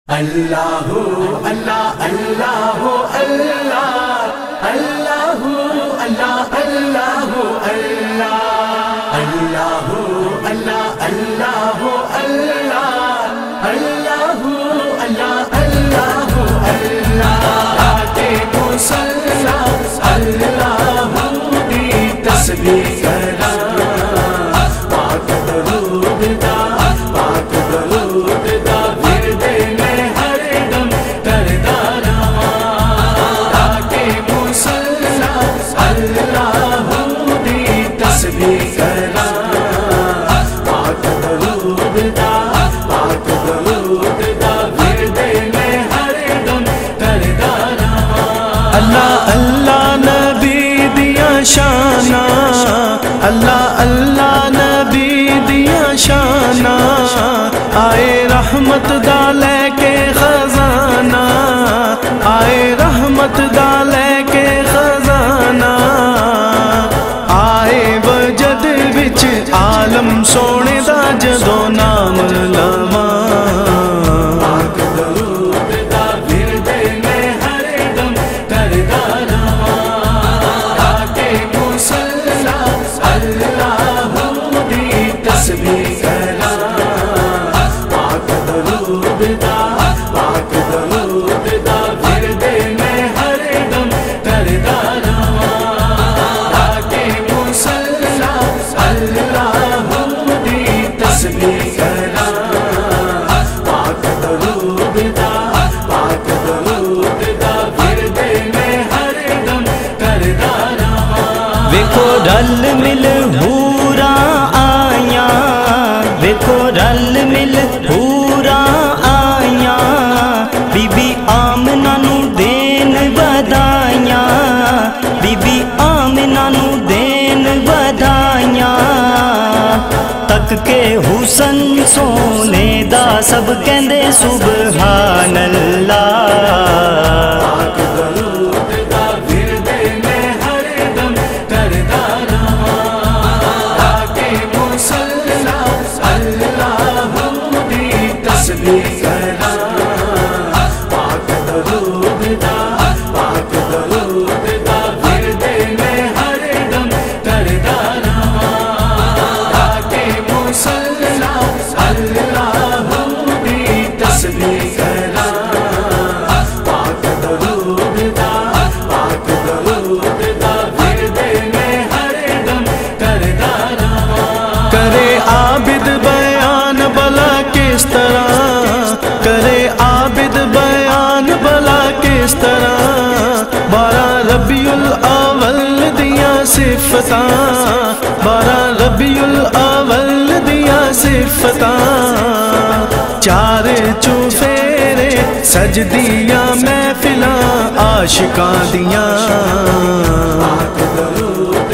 اللہ اللہ اللہ اللہ اللہ اللہ اللہ اللہ اللہ اللہ اللہ اللہ اللہ اللہ اللہ کے مصلا اللہ دی تسبیح کرنا پاک درود دا پاک درود دا ورد میں ہر دم کردا رہواں کے مصلا اللہ دی تسبیح کرنا پاک درود دا پاک درود دا ورد میں ہر دم کردا رہواں اللہ اللہ نبی دیا شانہ اللہ اللہ نبی دیا شانہ آئے رحمت دا لے کے خزانہ آئے رحمت دا لے کے خزانہ آئے وجد وچ عالم سونے دا جدو نام لواں پاک درود دا ورد میں ہر دم کردا رہواں کے مصلا اللہ دی تسبیح کرنا پاک درود دا پاک درود دا ورد میں ہر دم کردا رہواں کے مصلا اللہ دی تسبیح کرنا پاک درود دا پاک درود دا ورد میں ہر دم کردا رہواں ویکھو رل مل ہورا آیا ویکھو رل مل ہورا آیا بی بی آمنہ نو دین ودائیاں بی بی آمنہ نو دین ودائیاں تک کے حسن سونے دا سب کہندے سبحان اللہ پاک درود دا ورد میں ہر دم کردا رہواں کے مصلا اللہ دی تسبیح کرنا پاک درود دا پاک درود دا ورد میں ہر دم کردا رہواں کے مصلا اللہ دی تسبیح کرنا پاک درود دا پاک درود دا ورد میں ہر دم کردا رہواں کرے عابد بیان بلا کس طرح کرے عابد بیان بلا کس طرح 12 ربیع الاول دیا صفتاں 12 ربیع الاول دیا صفتاں چار چوفیرے سجدیاں محفلاں عاشقاں دیاں پاک درود